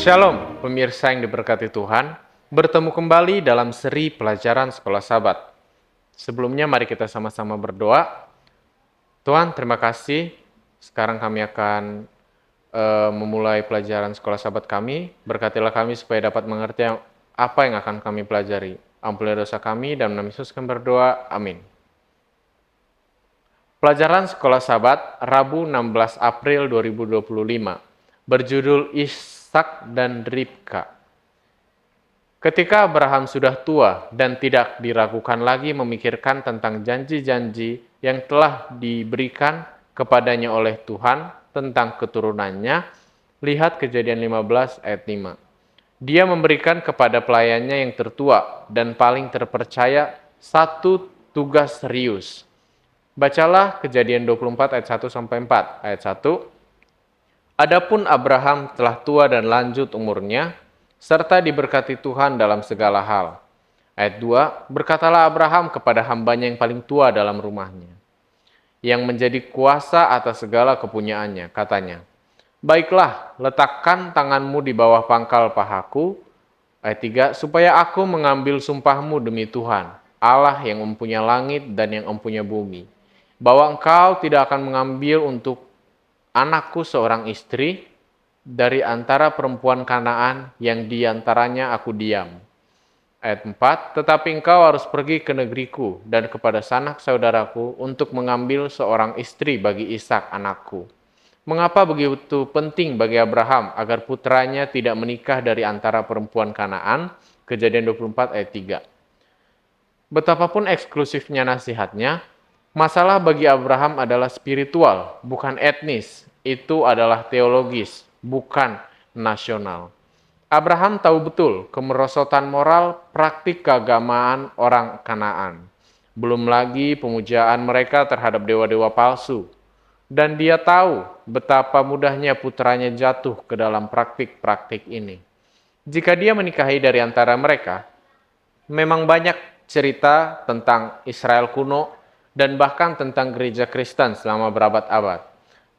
Shalom, pemirsa yang diberkati Tuhan. Bertemu kembali dalam seri pelajaran Sekolah Sabat. Sebelumnya mari kita sama-sama berdoa. Tuhan, terima kasih. Sekarang kami akan memulai pelajaran Sekolah Sabat kami. Berkatilah kami supaya dapat mengerti apa yang akan kami pelajari. Ampunilah dosa kami dan nama Yesus kami berdoa. Amin. Pelajaran Sekolah Sabat Rabu 16 April 2025 berjudul Ishak dan Ribka. Ketika Abraham sudah tua dan tidak diragukan lagi memikirkan tentang janji-janji yang telah diberikan kepadanya oleh Tuhan tentang keturunannya, lihat Kejadian 15 ayat 5. Dia memberikan kepada pelayannya yang tertua dan paling terpercaya satu tugas serius. Bacalah Kejadian 24 ayat 1-4. Ayat 1. Adapun Abraham telah tua dan lanjut umurnya, serta diberkati Tuhan dalam segala hal. Ayat 2, berkatalah Abraham kepada hambanya yang paling tua dalam rumahnya, yang menjadi kuasa atas segala kepunyaannya, katanya, baiklah, letakkan tanganmu di bawah pangkal pahaku. Ayat 3, supaya aku mengambil sumpahmu demi Tuhan, Allah yang mempunyai langit dan yang mempunyai bumi, bahwa engkau tidak akan mengambil untuk anakku seorang istri dari antara perempuan Kanaan yang di antaranya aku diam. Ayat 4, tetapi engkau harus pergi ke negeriku dan kepada sanak saudaraku untuk mengambil seorang istri bagi Ishak anakku. Mengapa begitu penting bagi Abraham agar putranya tidak menikah dari antara perempuan Kanaan? Kejadian 24 ayat 3. Betapapun eksklusifnya nasihatnya, masalah bagi Abraham adalah spiritual, bukan etnis. Itu adalah teologis, bukan nasional. Abraham tahu betul kemerosotan moral praktik keagamaan orang Kanaan. Belum lagi pemujaan mereka terhadap dewa-dewa palsu. Dan dia tahu betapa mudahnya putranya jatuh ke dalam praktik-praktik ini. Jika dia menikahi dari antara mereka, memang banyak cerita tentang Israel kuno dan bahkan tentang gereja Kristen selama berabad-abad.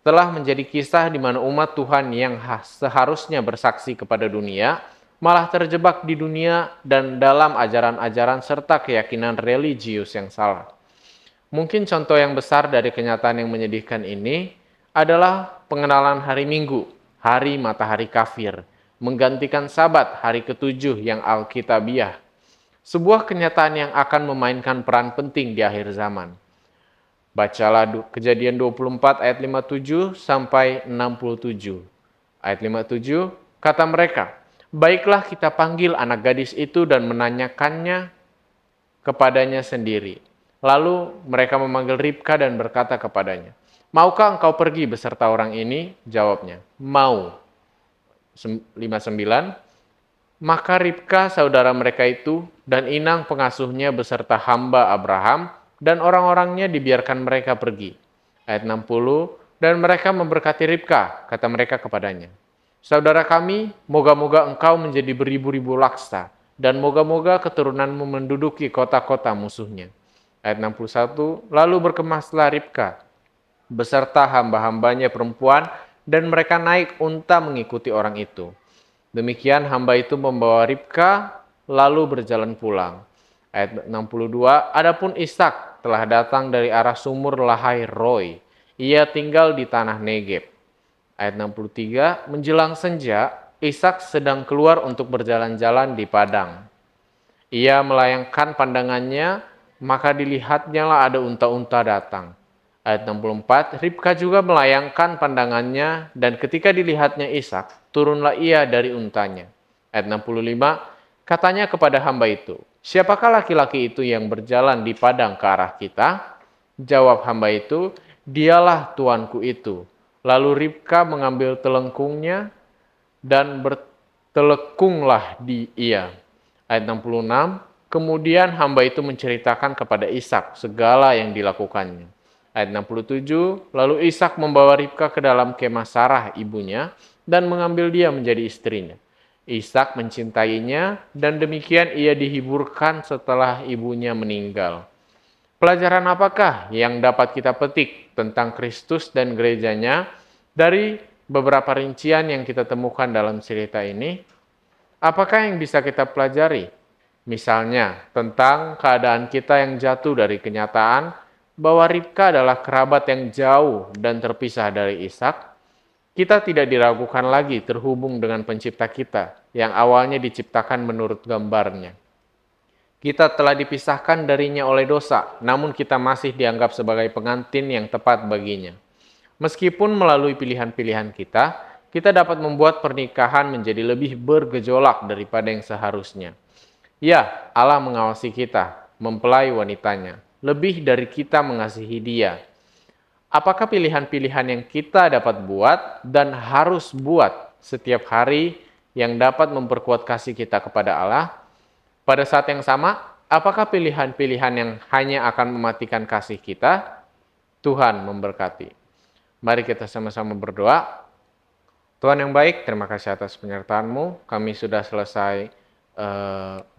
Telah menjadi kisah di mana umat Tuhan yang seharusnya bersaksi kepada dunia, malah terjebak di dunia dan dalam ajaran-ajaran serta keyakinan religius yang salah. Mungkin contoh yang besar dari kenyataan yang menyedihkan ini adalah pengenalan hari Minggu, hari matahari kafir, menggantikan Sabat, hari ke-7 yang Alkitabiah. Sebuah kenyataan yang akan memainkan peran penting di akhir zaman. Bacalah Kejadian 24 ayat 57 sampai 67. Ayat 57, kata mereka, baiklah kita panggil anak gadis itu dan menanyakannya kepadanya sendiri. Lalu mereka memanggil Ribka dan berkata kepadanya, maukah engkau pergi beserta orang ini? Jawabnya, mau. 59, maka Ribka saudara mereka itu dan inang pengasuhnya beserta hamba Abraham dan orang-orangnya dibiarkan mereka pergi. Ayat 60, dan mereka memberkati Ribka, kata mereka kepadanya, saudara kami, moga-moga engkau menjadi beribu-ribu laksa, dan moga-moga keturunanmu menduduki kota-kota musuhnya. Ayat 61, lalu berkemaslah Ribka beserta hamba-hambanya perempuan, dan mereka naik unta mengikuti orang itu. Demikian hamba itu membawa Ribka, lalu berjalan pulang. Ayat 62, adapun Ishak telah datang dari arah sumur Lahai Roi. Ia tinggal di tanah Negeb. Ayat 63, menjelang senja, Ishak sedang keluar untuk berjalan-jalan di padang. Ia melayangkan pandangannya, maka dilihatnyalah ada unta-unta datang. Ayat 64, Ribka juga melayangkan pandangannya, dan ketika dilihatnya Ishak, turunlah ia dari untanya. Ayat 65, katanya kepada hamba itu, siapakah laki-laki itu yang berjalan di padang ke arah kita? Jawab hamba itu, dialah tuanku itu. Lalu Ribka mengambil telengkungnya dan bertelekunglah di ia. Ayat 66, kemudian hamba itu menceritakan kepada Ishak segala yang dilakukannya. Ayat 67, lalu Ishak membawa Ribka ke dalam kemah Sarah ibunya dan mengambil dia menjadi istrinya. Ishak mencintainya dan demikian ia dihiburkan setelah ibunya meninggal. Pelajaran apakah yang dapat kita petik tentang Kristus dan gerejanya dari beberapa rincian yang kita temukan dalam cerita ini, apakah yang bisa kita pelajari? Misalnya, tentang keadaan kita yang jatuh dari kenyataan bahwa Ribka adalah kerabat yang jauh dan terpisah dari Ishak. Kita tidak diragukan lagi terhubung dengan pencipta kita yang awalnya diciptakan menurut gambarnya. Kita telah dipisahkan darinya oleh dosa, namun kita masih dianggap sebagai pengantin yang tepat baginya. Meskipun melalui pilihan-pilihan kita, kita dapat membuat pernikahan menjadi lebih bergejolak daripada yang seharusnya. Ya, Allah mengawasi kita, mempelai wanitanya, lebih dari kita mengasihi dia. Apakah pilihan-pilihan yang kita dapat buat dan harus buat setiap hari yang dapat memperkuat kasih kita kepada Allah? Pada saat yang sama, apakah pilihan-pilihan yang hanya akan mematikan kasih kita? Tuhan memberkati. Mari kita sama-sama berdoa. Tuhan yang baik, terima kasih atas penyertaan-Mu. Kami sudah selesai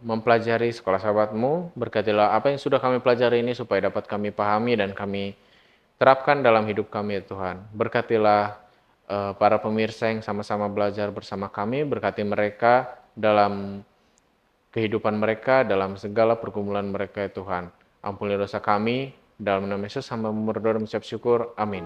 mempelajari sekolah sahabat-Mu. Berkatilah apa yang sudah kami pelajari ini supaya dapat kami pahami dan kami terapkan dalam hidup kami, ya Tuhan. Berkatilah para pemirsa yang sama-sama belajar bersama kami. Berkati mereka dalam kehidupan mereka, dalam segala pergumulan mereka, ya Tuhan. Ampuni dosa kami, dalam nama Yesus hamba berdoa dan mengucap syukur. Amin.